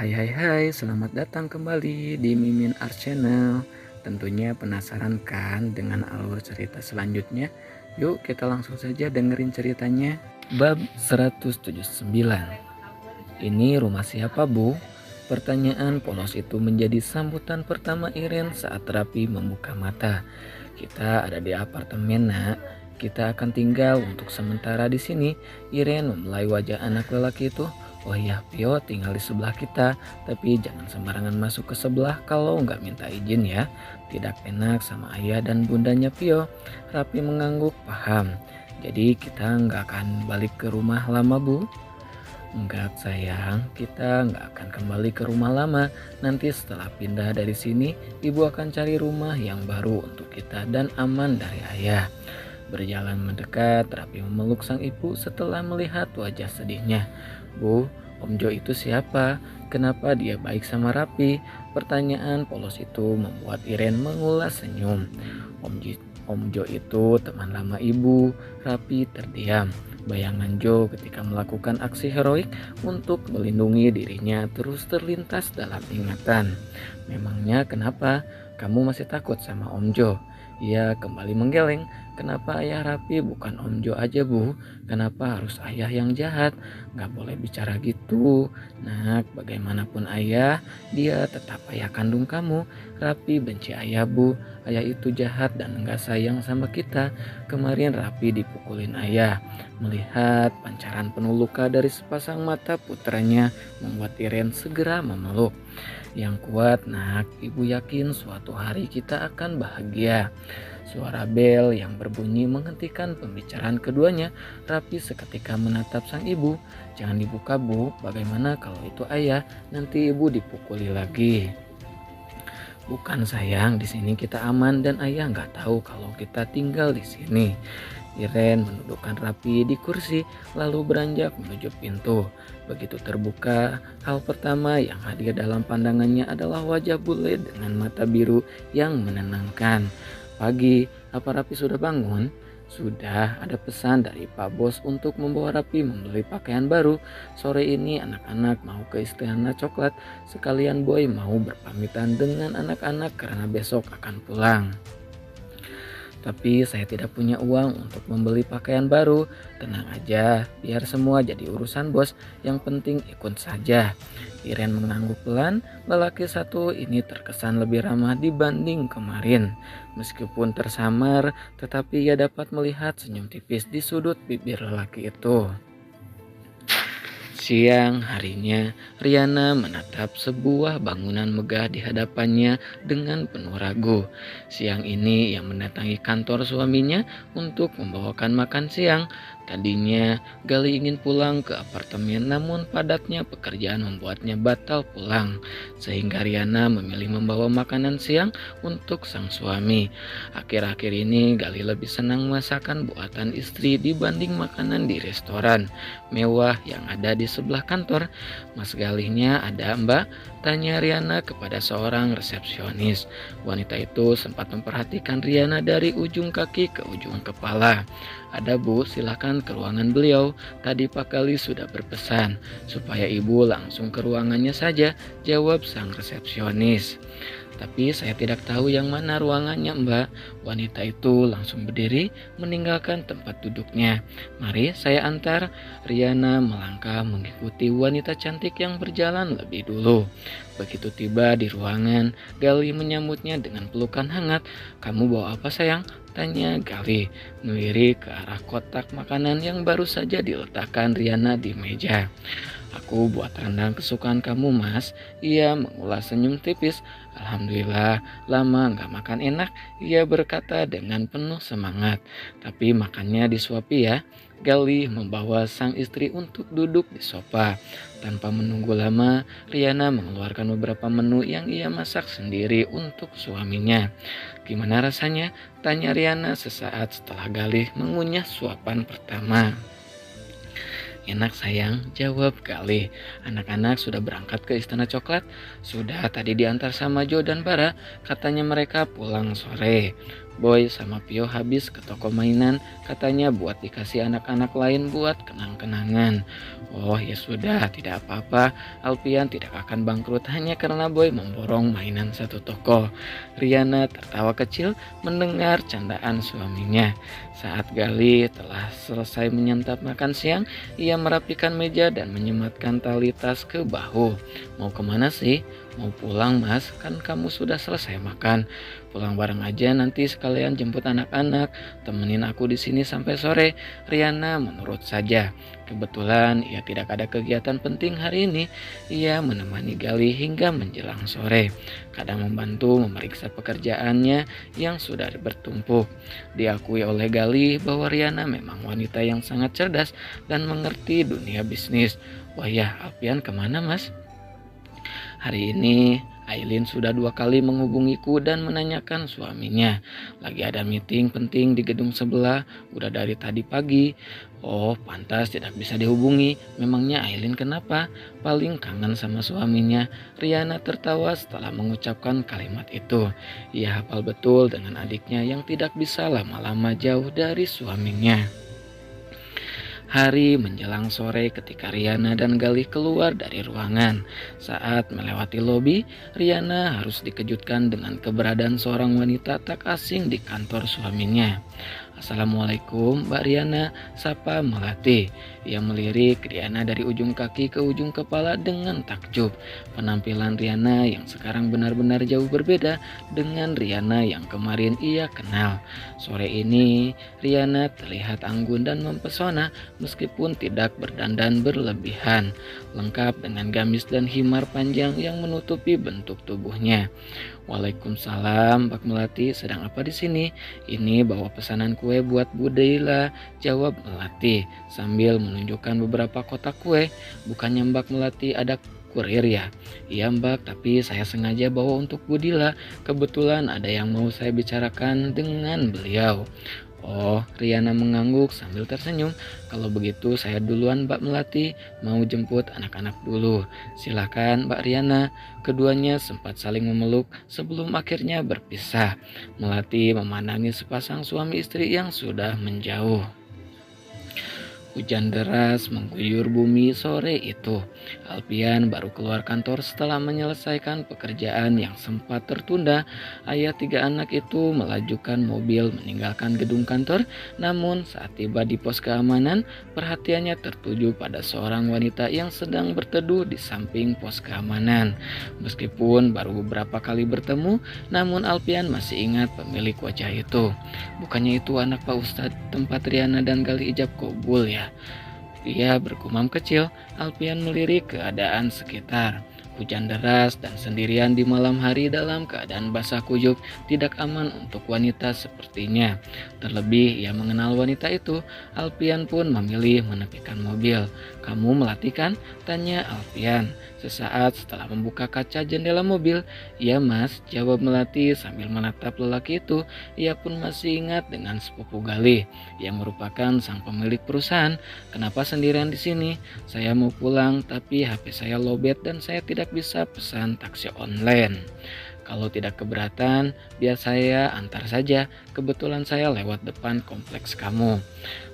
Hai, selamat datang kembali di Mimin Art Channel. Tentunya penasaran kan dengan alur cerita selanjutnya? Yuk kita langsung saja dengerin ceritanya. Bab 179. Ini rumah siapa, Bu? Pertanyaan polos itu menjadi sambutan pertama Iren saat Rapi membuka mata. Kita ada di apartemen, Nak. Kita akan tinggal untuk sementara di sini. Iren memulai wajah anak lelaki itu. Oh iya, Pio tinggal di sebelah kita, tapi jangan sembarangan masuk ke sebelah kalau nggak minta izin ya. Tidak enak sama ayah dan bundanya Pio. Rapi mengangguk, paham. Jadi kita nggak akan balik ke rumah lama, Bu? Enggak sayang, kita nggak akan kembali ke rumah lama. Nanti setelah pindah dari sini, ibu akan cari rumah yang baru untuk kita dan aman dari ayah. Berjalan mendekat, Rapi memeluk sang ibu setelah melihat wajah sedihnya. Bu, Om Jo itu siapa? Kenapa dia baik sama Rapi? Pertanyaan polos itu membuat Iren mengulas senyum. Om Jo itu teman lama ibu. Rapi terdiam. Bayangan Jo ketika melakukan aksi heroik untuk melindungi dirinya terus terlintas dalam ingatan. Memangnya kenapa? Kamu masih takut sama Om Jo? Ia kembali menggeleng. Kenapa ayah Rapi bukan Om Jo aja, Bu? Kenapa harus ayah yang jahat? Gak boleh bicara gitu. Nak, bagaimanapun ayah, dia tetap ayah kandung kamu. Rapi benci ayah, Bu. Ayah itu jahat dan gak sayang sama kita. Kemarin Rapi dipukulin ayah. Melihat pancaran penuh luka dari sepasang mata putranya membuat Iren segera memeluk. Yang kuat, Nak, ibu yakin suatu hari kita akan bahagia. Suara bel yang berbunyi menghentikan pembicaraan keduanya. Rapi seketika menatap sang ibu. Jangan dibuka, Bu. Bagaimana kalau itu ayah? Nanti ibu dipukuli lagi. Bukan sayang, di sini kita aman dan ayah nggak tahu kalau kita tinggal di sini. Iren menundukkan Rapi di kursi lalu beranjak menuju pintu. Begitu terbuka, hal pertama yang hadir dalam pandangannya adalah wajah bule dengan mata biru yang menenangkan. Pagi, apa Rapi sudah bangun? Sudah, ada pesan dari Pak Bos untuk membawa Rapi membeli pakaian baru. Sore ini anak-anak mau ke Istana Coklat. Sekalian Boy mau berpamitan dengan anak-anak karena besok akan pulang. Tapi saya tidak punya uang untuk membeli pakaian baru. Tenang aja, biar semua jadi urusan bos. Yang penting ikut saja. Iren mengangguk pelan. Lelaki satu ini terkesan lebih ramah dibanding kemarin. Meskipun tersamar, tetapi ia dapat melihat senyum tipis di sudut bibir lelaki itu. Siang harinya, Riana menatap sebuah bangunan megah di hadapannya dengan penuh ragu. Siang ini ia mendatangi kantor suaminya untuk membawakan makan siang. Tadinya Gali ingin pulang ke apartemen namun padatnya pekerjaan membuatnya batal pulang. Sehingga Riana memilih membawa makanan siang untuk sang suami. Akhir-akhir ini Gali lebih senang masakan buatan istri dibanding makanan di restoran mewah yang ada di sebelah kantor. Mas Galihnya ada, Mbak? Tanya Riana kepada seorang resepsionis. Wanita itu sempat memperhatikan Riana dari ujung kaki ke ujung kepala. Ada, Bu, silakan ke ruangan beliau. Tadi Pak Galih sudah berpesan supaya ibu langsung ke ruangannya saja, jawab sang resepsionis. Tapi saya tidak tahu yang mana ruangannya, Mbak. Wanita itu langsung berdiri meninggalkan tempat duduknya. Mari saya antar. Riana melangkah mengikuti wanita cantik yang berjalan lebih dulu. Begitu tiba di ruangan, Gali menyambutnya dengan pelukan hangat. Kamu bawa apa sayang? Tanya Gali, melirik ke arah kotak makanan yang baru saja diletakkan Riana di meja. Aku buat rendang kesukaan kamu, Mas. Ia mengulas senyum tipis. Alhamdulillah, lama gak makan enak, ia berkata dengan penuh semangat. Tapi makannya disuapi ya. Gali membawa sang istri untuk duduk di sofa. Tanpa menunggu lama, Riana mengeluarkan beberapa menu yang ia masak sendiri untuk suaminya. Gimana rasanya? Tanya Riana sesaat setelah Gali mengunyah suapan pertama. Enak sayang, jawab Gali. Anak-anak sudah berangkat ke Istana Coklat? Sudah, tadi diantar sama Jo dan Bara. Katanya mereka pulang sore. Boy sama Pio habis ke toko mainan, katanya buat dikasih anak-anak lain buat kenang-kenangan. Oh ya sudah, tidak apa-apa. Alpian tidak akan bangkrut hanya karena Boy memborong mainan satu toko. Riana tertawa kecil mendengar candaan suaminya. Saat Gali telah selesai menyantap makan siang, ia merapikan meja dan menyematkan tali tas ke bahu. Mau kemana sih? Mau pulang mas, kan kamu sudah selesai makan. Pulang bareng aja nanti sekalian jemput anak-anak. Temenin aku di sini sampai sore. Riana menurut saja. Kebetulan ia tidak ada kegiatan penting hari ini. Ia menemani Gali hingga menjelang sore. Kadang membantu memeriksa pekerjaannya yang sudah bertumpuk. Diakui oleh Gali bahwa Riana memang wanita yang sangat cerdas dan mengerti dunia bisnis. Wah ya, Alpian kemana mas? Hari ini Aileen sudah 2 kali menghubungiku dan menanyakan suaminya. Lagi ada meeting penting di gedung sebelah, udah dari tadi pagi. Oh, pantas tidak bisa dihubungi. Memangnya Aileen kenapa? Paling kangen sama suaminya. Riana tertawa setelah mengucapkan kalimat itu. Ia hafal betul dengan adiknya yang tidak bisa lama-lama jauh dari suaminya. Hari menjelang sore ketika Riana dan Galih keluar dari ruangan. Saat melewati lobi, Riana harus dikejutkan dengan keberadaan seorang wanita tak asing di kantor suaminya. Assalamualaikum Mbak Riana, sapa Melati. Ia melirik Riana dari ujung kaki ke ujung kepala dengan takjub. Penampilan Riana yang sekarang benar-benar jauh berbeda dengan Riana yang kemarin ia kenal. Sore ini Riana terlihat anggun dan mempesona meskipun tidak berdandan berlebihan, lengkap dengan gamis dan himar panjang yang menutupi bentuk tubuhnya. Waalaikumsalam, Mbak Melati, sedang apa di sini? Ini bawa pesanan kue buat Bu Deila, jawab Melati sambil menunjukkan beberapa kotak kue. Bukannya Mbak Melati ada kurir ya? Iya Mbak, tapi saya sengaja bawa untuk Bu Dila. Kebetulan ada yang mau saya bicarakan dengan beliau. Oh, Riana mengangguk sambil tersenyum. Kalau begitu saya duluan Mbak Melati, mau jemput anak-anak dulu. Silakan Mbak Riana. Keduanya sempat saling memeluk sebelum akhirnya berpisah. Melati memandangi sepasang suami istri yang sudah menjauh. Hujan deras mengguyur bumi sore itu. Alpian baru keluar kantor setelah menyelesaikan pekerjaan yang sempat tertunda. Ayah 3 anak itu melajukan mobil meninggalkan gedung kantor. Namun saat tiba di pos keamanan, perhatiannya tertuju pada seorang wanita yang sedang berteduh di samping pos keamanan. Meskipun baru beberapa kali bertemu, namun Alpian masih ingat pemilik wajah itu. Bukannya itu anak Pak Ustadz tempat Riana dan Gali ijab kabul ya? Dia bergumam kecil. Alpian melirik keadaan sekitar. Hujan deras dan sendirian di malam hari dalam keadaan basah kuyup tidak aman untuk wanita sepertinya. Terlebih ia mengenal wanita itu. Alpian pun memilih menepikan mobil. Kamu Melati kan? Tanya Alpian. Sesaat setelah membuka kaca jendela mobil. Iya mas, jawab Melati sambil menatap lelaki itu. Ia pun masih ingat dengan sepupu Galih yang merupakan sang pemilik perusahaan. Kenapa sendirian di sini? Saya mau pulang tapi HP saya lowbat dan saya tidak bisa pesan taksi online. Kalau tidak keberatan, biar saya antar saja. Kebetulan saya lewat depan kompleks kamu.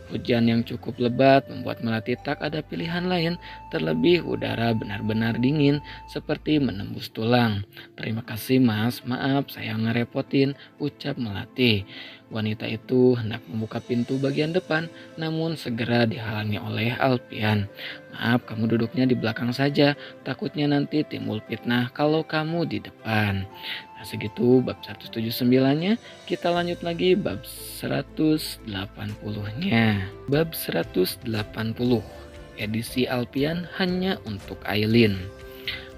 Hujan yang cukup lebat membuat Melati tak ada pilihan lain. Terlebih udara benar-benar dingin seperti menembus tulang. Terima kasih mas, maaf saya ngerepotin, ucap Melati. Wanita itu hendak membuka pintu bagian depan, namun segera dihalangi oleh Alpian. Maaf, kamu duduknya di belakang saja, takutnya nanti timbul fitnah kalau kamu di depan. Nah segitu bab 179-nya, kita lanjut lagi bab 180-nya. Bab 180, edisi Alpian hanya untuk Aileen.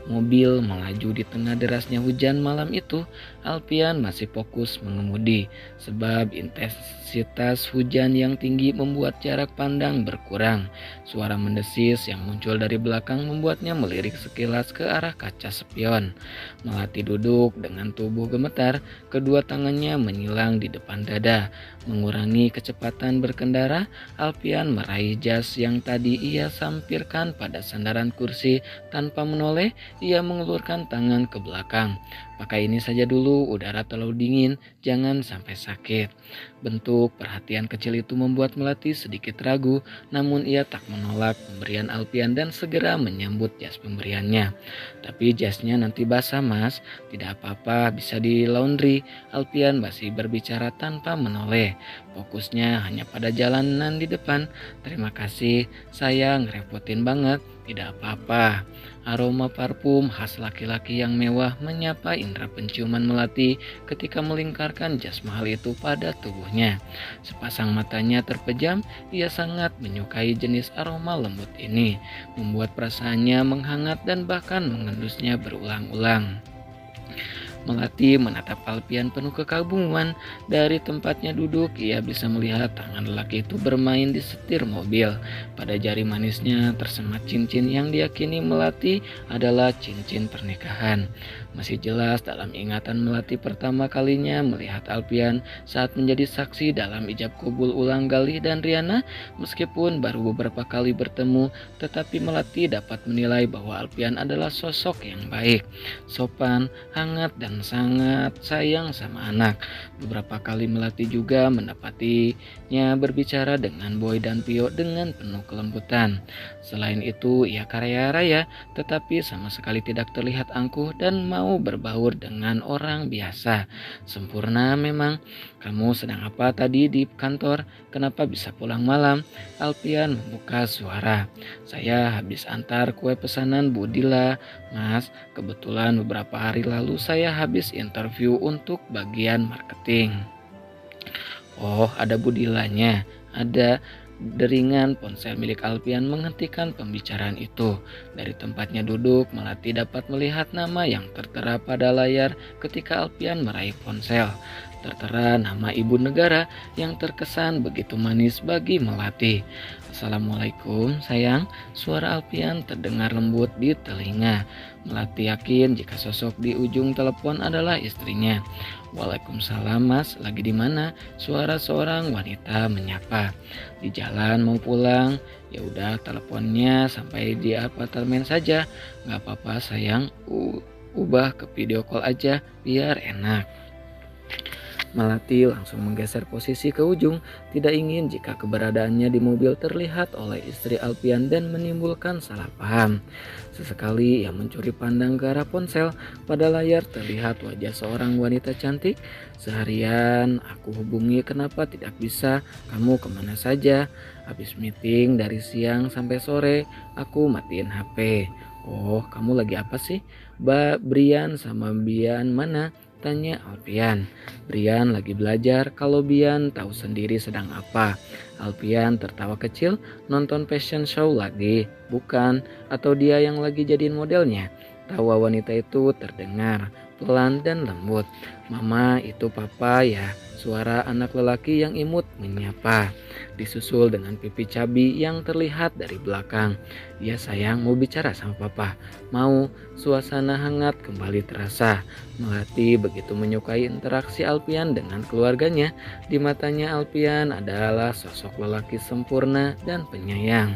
Mobil melaju di tengah derasnya hujan malam itu. Alpian masih fokus mengemudi sebab intensitas hujan yang tinggi membuat jarak pandang berkurang. Suara mendesis yang muncul dari belakang membuatnya melirik sekilas ke arah kaca spion. Melati duduk dengan tubuh gemetar, kedua tangannya menyilang di depan dada. Mengurangi kecepatan berkendara, Alpian meraih jas yang tadi ia sampirkan pada sandaran kursi. Tanpa menoleh, ia mengulurkan tangan ke belakang. Pakai ini saja dulu dulu udara terlalu dingin, jangan sampai sakit. Bentuk perhatian kecil itu membuat Melati sedikit ragu, namun ia tak menolak pemberian Alpian dan segera menyambut jas pemberiannya. Tapi jasnya nanti basah mas, tidak apa-apa bisa di laundry. Alpian masih berbicara tanpa menoleh, fokusnya hanya pada jalanan di depan. Terima kasih, saya ngerepotin banget. Tidak apa-apa. Aroma parfum khas laki-laki yang mewah menyapa indera penciuman Melati ketika melingkarkan jas mahal itu pada tubuhnya. Sepasang matanya terpejam, ia sangat menyukai jenis aroma lembut ini, membuat perasaannya menghangat dan bahkan mengendusnya berulang-ulang. Melati menatap Alpian penuh kekaguman. Dari tempatnya duduk, ia bisa melihat tangan lelaki itu bermain di setir mobil. Pada jari manisnya tersemat cincin yang diyakini Melati adalah cincin pernikahan. Masih jelas dalam ingatan Melati pertama kalinya melihat Alpian saat menjadi saksi dalam ijab kabul ulang Galih dan Riana. Meskipun baru beberapa kali bertemu, tetapi Melati dapat menilai bahwa Alpian adalah sosok yang baik, sopan, hangat, dan sangat sayang sama anak. Beberapa kali Melati juga mendapatinya berbicara dengan Boy dan Pio dengan penuh kelembutan. Selain itu, ia kaya raya, tetapi sama sekali tidak terlihat angkuh dan mau berbaur dengan orang biasa. Sempurna memang. Kamu sedang apa tadi di kantor? Kenapa bisa pulang malam? Alpian membuka suara. Saya habis antar kue pesanan Bu Dila, Mas. Kebetulan beberapa hari lalu saya habis interview untuk bagian marketing. Oh, ada Bu Dilanya. Ada. Deringan ponsel milik Alpian menghentikan pembicaraan itu. Dari tempatnya duduk, Melati dapat melihat nama yang tertera pada layar ketika Alpian meraih ponsel. Tertera nama ibu negara yang terkesan begitu manis bagi Melati. Assalamualaikum sayang, suara Alpian terdengar lembut di telinga. Melati yakin jika sosok di ujung telepon adalah istrinya. Waalaikumsalam mas, lagi di mana? Suara seorang wanita menyapa. Di jalan mau pulang. Ya udah teleponnya sampai di apartemen saja. Gak apa-apa sayang, ubah ke video call aja biar enak. Melati langsung menggeser posisi ke ujung, tidak ingin jika keberadaannya di mobil terlihat oleh istri Alpian dan menimbulkan salah paham. Sesekali ia mencuri pandang ke arah ponsel. Pada layar terlihat wajah seorang wanita cantik. Seharian aku hubungi, kenapa tidak bisa? Kamu kemana saja? Habis meeting dari siang sampai sore, aku matiin HP. Oh, kamu lagi apa sih? Brian sama Bian mana? Tanya Alpian. Brian lagi belajar, kalau Bian tahu sendiri sedang apa. Alpian tertawa kecil, nonton fashion show lagi. Bukan, atau dia yang lagi jadiin modelnya. Tawa wanita itu terdengar pelan dan lembut. Mama, itu papa ya. Suara anak lelaki yang imut menyapa, disusul dengan pipi cabi yang terlihat dari belakang. Ya sayang, mau bicara sama papa. Mau. Suasana hangat kembali terasa. Melati begitu menyukai interaksi Alpian dengan keluarganya. Di matanya Alpian adalah sosok lelaki sempurna dan penyayang.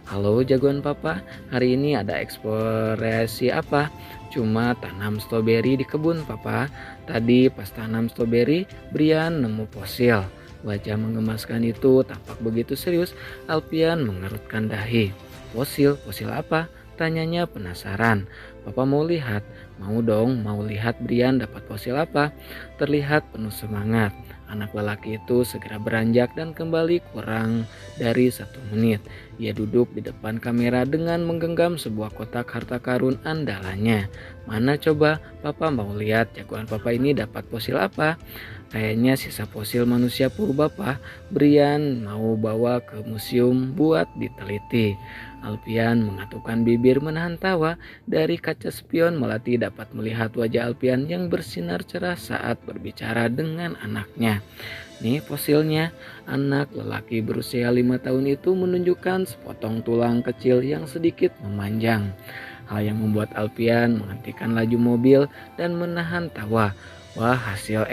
Halo jagoan papa, hari ini ada eksplorasi apa? Cuma tanam stroberi di kebun papa. Tadi pas tanam stroberi, Brian nemu fosil. Wajah mengemaskan itu tampak begitu serius. Alpian mengerutkan dahi. Fosil apa? Tanyanya penasaran. Papa mau lihat. Mau dong, mau lihat Brian dapat fosil apa. Terlihat penuh semangat. Anak lelaki itu segera beranjak dan kembali kurang dari 1 menit. Ia duduk di depan kamera dengan menggenggam sebuah kotak harta karun andalannya. Mana coba, papa mau lihat jagoan papa ini dapat fosil apa? Kayaknya sisa fosil manusia purba pak. Brian mau bawa ke museum buat diteliti. Alpian mengatupkan bibir menahan tawa. Dari kaca spion Melati dapat melihat wajah Alpian yang bersinar cerah saat berbicara dengan anaknya. Nih fosilnya. Anak lelaki berusia 5 tahun itu menunjukkan sepotong tulang kecil yang sedikit memanjang. Hal yang membuat Alpian menghentikan laju mobil dan menahan tawa. Wah, hasil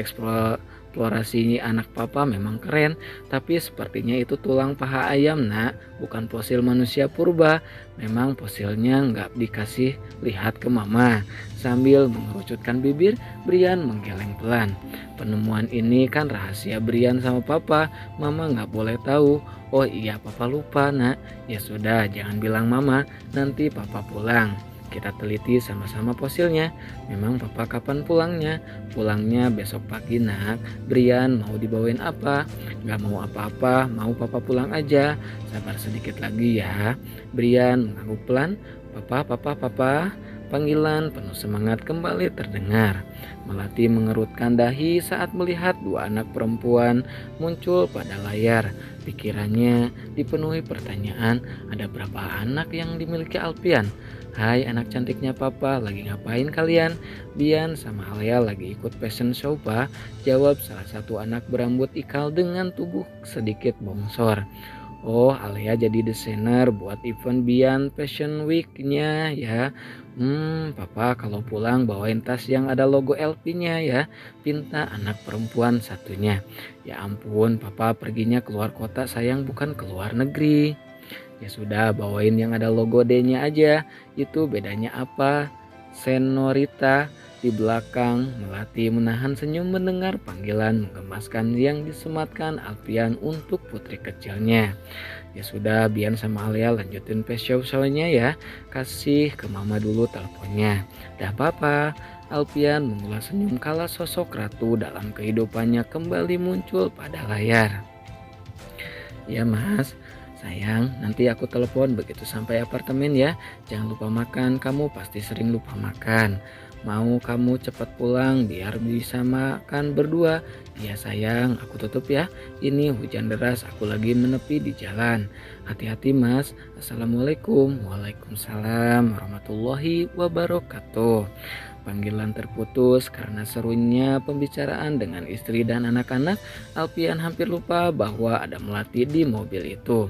Eksplorasi anak papa memang keren, tapi sepertinya itu tulang paha ayam nak, bukan fosil manusia purba. Memang fosilnya nggak dikasih lihat ke mama. Sambil mengerucutkan bibir, Brian menggeleng pelan. Penemuan ini kan rahasia Brian sama papa, mama nggak boleh tahu. Oh iya papa lupa nak, ya sudah jangan bilang mama, nanti papa pulang. Kita teliti sama-sama fosilnya. Memang papa kapan pulangnya? Pulangnya besok pagi nak. Brian mau dibawain apa? Gak mau apa-apa, mau papa pulang aja. Sabar sedikit lagi ya. Brian mengangguk pelan. Papa. Panggilan penuh semangat kembali terdengar. Melati mengerutkan dahi saat melihat dua anak perempuan muncul pada layar. Pikirannya dipenuhi pertanyaan, ada berapa anak yang dimiliki Alpian? Hai anak cantiknya papa, lagi ngapain kalian? Bian sama Alia lagi ikut fashion show pak, jawab salah satu anak berambut ikal dengan tubuh sedikit bongsor. Oh Alia jadi desainer buat event Bian Fashion Week-nya ya. Papa kalau pulang bawain tas yang ada logo LP-nya ya, pinta anak perempuan satunya. Ya ampun papa perginya keluar kota sayang, bukan keluar negeri. Ya sudah bawain yang ada logo D-nya aja. Itu bedanya apa? Senorita. Di belakang Melati menahan senyum mendengar panggilan menggemaskan yang disematkan Alpian untuk putri kecilnya. Ya sudah Bian sama Alia lanjutin show-nya ya. Kasih ke mama dulu teleponnya. Dah papa. Alpian mengulas senyum kala sosok ratu dalam kehidupannya kembali muncul pada layar. Ya mas, sayang, nanti aku telepon begitu sampai apartemen ya. Jangan lupa makan, kamu pasti sering lupa makan. Mau kamu cepat pulang biar bisa makan berdua. Iya sayang, aku tutup ya. Ini hujan deras, aku lagi menepi di jalan. Hati-hati mas. Assalamualaikum. Waalaikumsalam warahmatullahi wabarakatuh. Panggilan terputus karena serunya pembicaraan dengan istri dan anak-anak. Alpian hampir lupa bahwa ada Melati di mobil itu.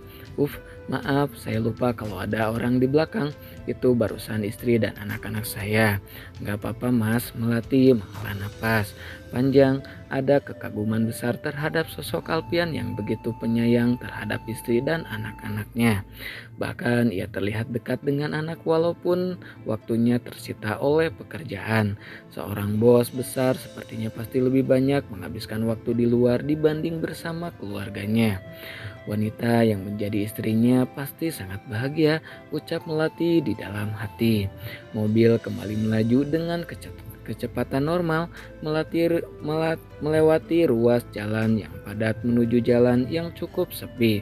Maaf, saya lupa kalau ada orang di belakang. Itu barusan istri dan anak-anak saya. Gak apa-apa mas, Melati menghela napas panjang. Ada kekaguman besar terhadap sosok Alpian yang begitu penyayang terhadap istri dan anak-anaknya. Bahkan ia terlihat dekat dengan anak walaupun waktunya tersita oleh pekerjaan. Seorang bos besar sepertinya pasti lebih banyak menghabiskan waktu di luar dibanding bersama keluarganya. Wanita yang menjadi istrinya pasti sangat bahagia, ucap Melati di dalam hati. Mobil kembali melaju dengan kecepatan normal, melewati ruas jalan yang padat menuju jalan yang cukup sepi.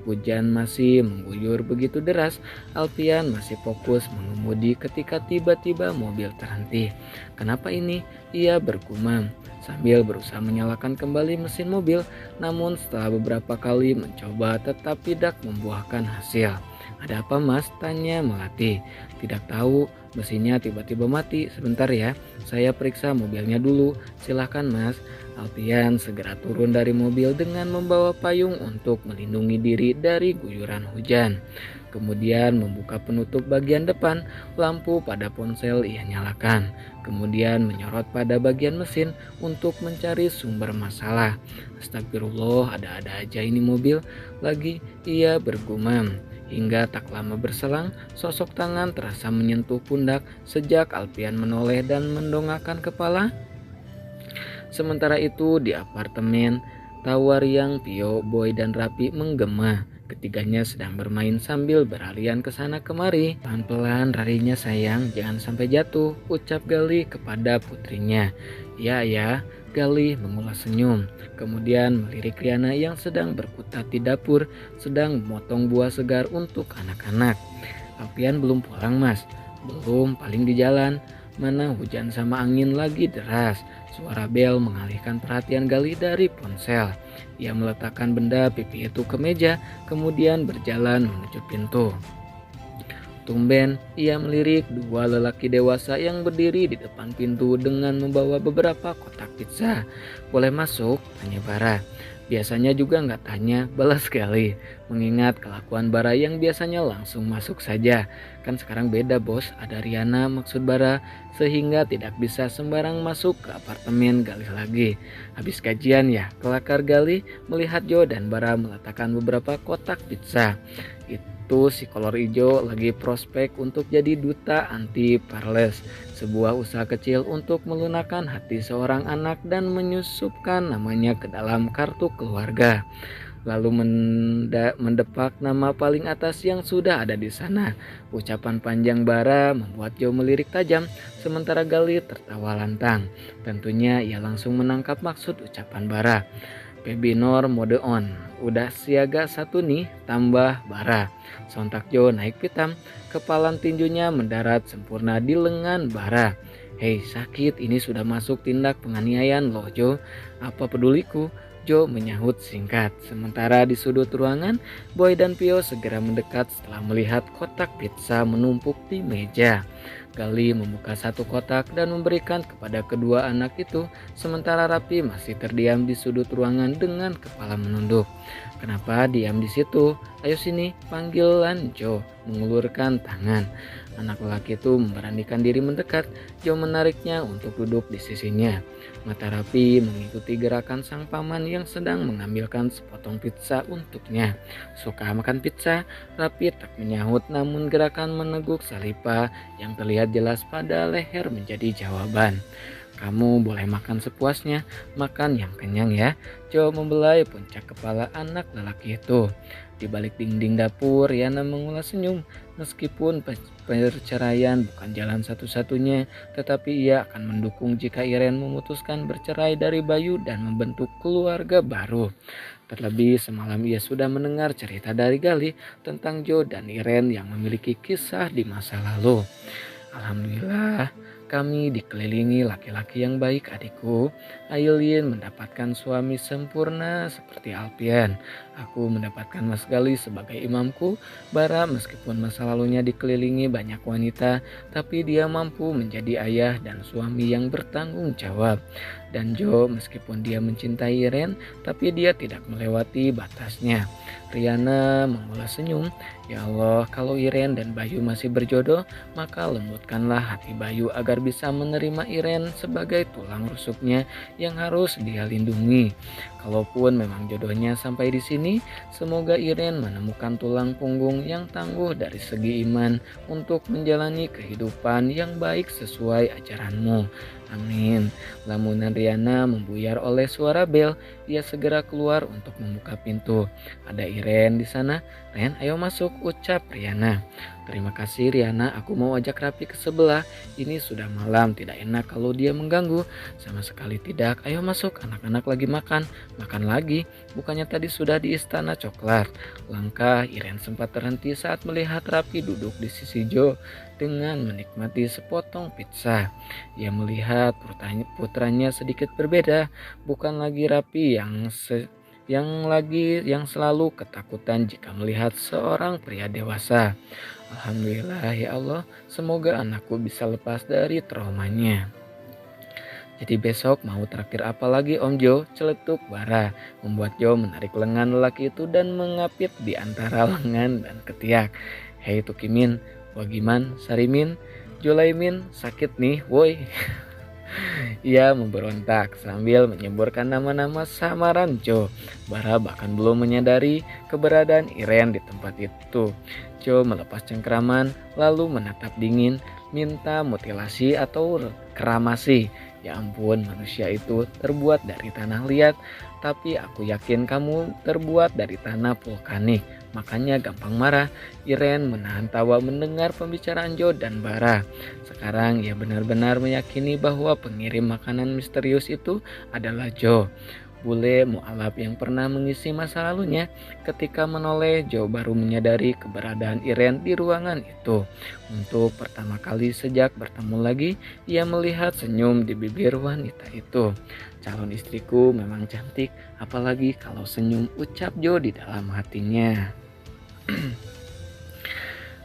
Hujan masih mengguyur begitu deras. Alpian masih fokus mengemudi ketika tiba-tiba mobil terhenti. Kenapa ini? Ia bergumam sambil berusaha menyalakan kembali mesin mobil. Namun setelah beberapa kali mencoba tetap tidak membuahkan hasil. Ada apa mas? Tanya Melati. Tidak tahu, mesinnya tiba-tiba mati. Sebentar ya, saya periksa mobilnya dulu. Silahkan mas. Alpian segera turun dari mobil dengan membawa payung untuk melindungi diri dari guyuran hujan. Kemudian membuka penutup bagian depan, lampu pada ponsel ia nyalakan. Kemudian menyorot pada bagian mesin untuk mencari sumber masalah. Astagfirullah, ada-ada aja ini mobil. Lagi ia bergumam. Hingga tak lama berselang, sosok tangan terasa menyentuh pundak sejak Alpian menoleh dan mendongakkan kepala. Sementara itu di apartemen, tawa riang Pio, Boy dan Rapi menggema. Ketiganya sedang bermain sambil berlarian ke sana kemari. Pelan-pelan larinya sayang, jangan sampai jatuh, ucap Galih kepada putrinya. Ya, Galih mengulas senyum. Kemudian melirik Riana yang sedang berkutat di dapur, sedang memotong buah segar untuk anak-anak. Alpian belum pulang mas? Belum, paling di jalan. Mana hujan sama angin lagi deras. Suara bel mengalihkan perhatian Galih dari ponsel. Ia meletakkan benda pipi itu ke meja, kemudian berjalan menuju pintu. Tumben, ia melirik dua lelaki dewasa yang berdiri di depan pintu dengan membawa beberapa kotak pizza. Boleh masuk? Tanya Farah. Biasanya juga nggak tanya, balas Gali. Mengingat kelakuan Bara yang biasanya langsung masuk saja. Kan sekarang beda bos, ada Riana maksud Bara. Sehingga tidak bisa sembarang masuk ke apartemen Gali lagi. Habis kajian ya, kelakar Gali melihat Jo dan Bara meletakkan beberapa kotak pizza. Itu si kolor hijau lagi prospek untuk jadi duta anti parles, sebuah usaha kecil untuk melunakkan hati seorang anak dan menyusupkan namanya ke dalam kartu keluarga. Lalu mendepak nama paling atas yang sudah ada di sana. Ucapan panjang Bara membuat Joe melirik tajam, sementara Gali tertawa lantang. Tentunya ia langsung menangkap maksud ucapan Bara. Webinar mode on, udah siaga satu nih, tambah Bara. Sontak Joe naik pitam, kepalan tinjunya mendarat sempurna di lengan Bara. Hei sakit, ini sudah masuk tindak penganiayaan loh Joe, apa peduliku? Joe menyahut singkat. Sementara di sudut ruangan, Boy dan Pio segera mendekat setelah melihat kotak pizza menumpuk di meja. Gali membuka satu kotak dan memberikan kepada kedua anak itu, sementara Rapi masih terdiam di sudut ruangan dengan kepala menunduk. Kenapa diam di situ? Ayo sini, panggilan Joe mengulurkan tangan. Anak lelaki itu memberanikan diri mendekat. Joe menariknya untuk duduk di sisinya. Mata Rapi mengikuti gerakan sang paman yang sedang mengambilkan sepotong pizza untuknya. Suka makan pizza? Rapi tak menyahut, namun gerakan meneguk Salipa yang terlihat jelas pada leher menjadi jawaban. Kamu boleh makan sepuasnya, makan yang kenyang ya. Joe membelai puncak kepala anak lelaki itu. Di balik dinding dapur, Yana mengulas senyum. Meskipun perceraian bukan jalan satu-satunya, tetapi ia akan mendukung jika Iren memutuskan bercerai dari Bayu dan membentuk keluarga baru. Terlebih semalam ia sudah mendengar cerita dari Gali tentang Joe dan Iren yang memiliki kisah di masa lalu. Alhamdulillah, kami dikelilingi laki-laki yang baik adikku. Ailin mendapatkan suami sempurna seperti Alpian. Aku mendapatkan Mas Gali sebagai imamku. Bara meskipun masa lalunya dikelilingi banyak wanita, tapi dia mampu menjadi ayah dan suami yang bertanggung jawab. Dan Joe meskipun dia mencintai Iren, tapi dia tidak melewati batasnya. Riana mengulas senyum. Ya Allah, kalau Iren dan Bayu masih berjodoh, maka lembutkanlah hati Bayu agar bisa menerima Iren sebagai tulang rusuknya yang harus dia lindungi. Kalaupun memang jodohnya sampai di sini, semoga Iren menemukan tulang punggung yang tangguh dari segi iman untuk menjalani kehidupan yang baik sesuai ajaranmu. Amin. Lamunan Riana membuyar oleh suara bel. Ia segera keluar untuk membuka pintu. Ada Iren di sana. Ren, ayo masuk, ucap Riana. Terima kasih Riana, aku mau ajak Rapi ke sebelah. Ini sudah malam, tidak enak kalau dia mengganggu. Sama sekali tidak, ayo masuk, anak-anak lagi makan. Makan lagi, bukannya tadi sudah di istana coklat. Langkah Iren sempat terhenti saat melihat Rapi duduk di sisi Joe dengan menikmati sepotong pizza. Ia melihat putranya sedikit berbeda, bukan lagi Rapi yang selalu ketakutan jika melihat seorang pria dewasa. Alhamdulillah ya Allah, semoga anakku bisa lepas dari traumanya. Jadi besok mau traktir apa lagi Om Jo? Celetuk Bara, membuat Jo menarik lengan lelaki itu dan mengapit di antara lengan dan ketiak. Hei Tukimin, Wagiman, Sarimin, Julaimin, sakit nih woi. Ia memberontak sambil menyemburkan nama-nama samaran Jo. Bara bahkan belum menyadari keberadaan Iren di tempat itu. Jo melepas cengkraman lalu menatap dingin, minta mutilasi atau keramasi. Ya ampun, manusia itu terbuat dari tanah liat, tapi aku yakin kamu terbuat dari tanah vulkanik. Makanya gampang marah. Iren menahan tawa mendengar pembicaraan Jo dan Bara. Sekarang ia benar-benar meyakini bahwa pengirim makanan misterius itu adalah Jo. Bule mualaf yang pernah mengisi masa lalunya. Ketika menoleh, Jo baru menyadari keberadaan Iren di ruangan itu. Untuk pertama kali sejak bertemu lagi, ia melihat senyum di bibir wanita itu. Calon istriku memang cantik, apalagi kalau senyum, ucap Jo di dalam hatinya.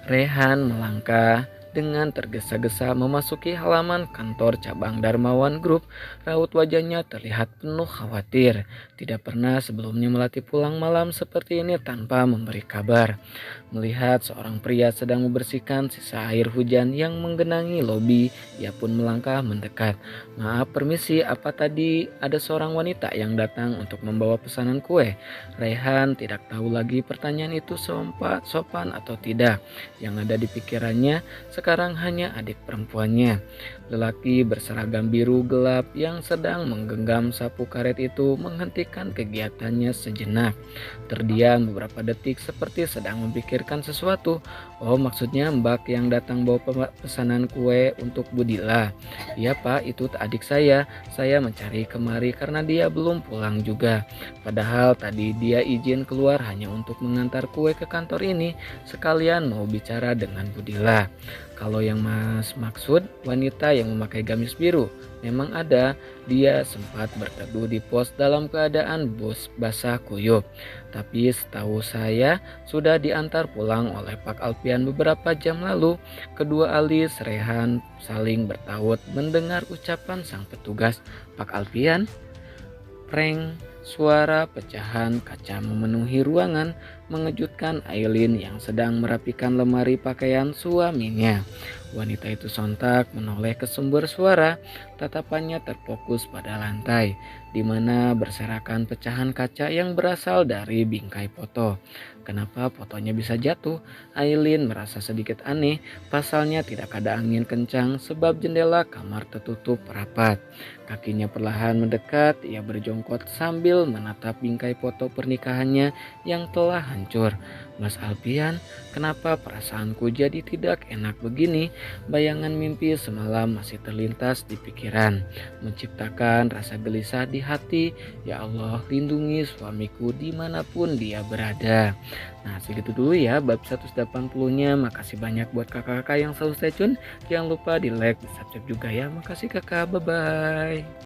Rehan melangkah Dengan tergesa-gesa memasuki halaman kantor cabang Darmawan Group, raut wajahnya terlihat penuh khawatir. Tidak pernah sebelumnya melatih pulang malam seperti ini tanpa memberi kabar. Melihat seorang pria sedang membersihkan sisa air hujan yang menggenangi lobi, ia pun melangkah mendekat. "Maaf, permisi, apa tadi ada seorang wanita yang datang untuk membawa pesanan kue?" Raihan tidak tahu lagi pertanyaan itu sopan atau tidak. Yang ada di pikirannya sekarang hanya adik perempuannya. Lelaki berseragam biru gelap yang sedang menggenggam sapu karet itu menghentikan kegiatannya sejenak. Terdiam beberapa detik seperti sedang memikirkan sesuatu. "Oh, maksudnya Mbak yang datang bawa pesanan kue untuk Budila?" "Iya Pak, itu adik saya. Saya mencari kemari karena dia belum pulang juga. Padahal tadi dia izin keluar hanya untuk mengantar kue ke kantor ini. Sekalian mau bicara dengan Budila." "Kalau yang Mas maksud wanita yang memakai gamis biru, memang ada. Dia sempat berteduh di pos dalam keadaan basah kuyup. Tapi setahu saya sudah diantar pulang oleh Pak Alpian beberapa jam lalu." Kedua alis Rehan saling bertaut mendengar ucapan sang petugas. "Pak Alpian?" Preng, suara pecahan kaca memenuhi ruangan mengejutkan Aileen yang sedang merapikan lemari pakaian suaminya. Wanita itu sontak menoleh ke sumber suara, tatapannya terfokus pada lantai, di mana berserakan pecahan kaca yang berasal dari bingkai foto. Kenapa fotonya bisa jatuh? Aileen merasa sedikit aneh, pasalnya tidak ada angin kencang sebab jendela kamar tertutup rapat. Kakinya perlahan mendekat, ia berjongkot sambil menatap bingkai foto pernikahannya yang telah hancur. "Mas Alpian, kenapa perasaanku jadi tidak enak begini?" Bayangan mimpi semalam masih terlintas di pikiran, menciptakan rasa gelisah di hati. "Ya Allah, lindungi suamiku dimanapun dia berada." Nah, segitu dulu ya bab 180-nya. Makasih banyak buat kakak-kakak yang selalu stay tune. Jangan lupa di like, di subscribe juga ya. Makasih kakak, bye-bye.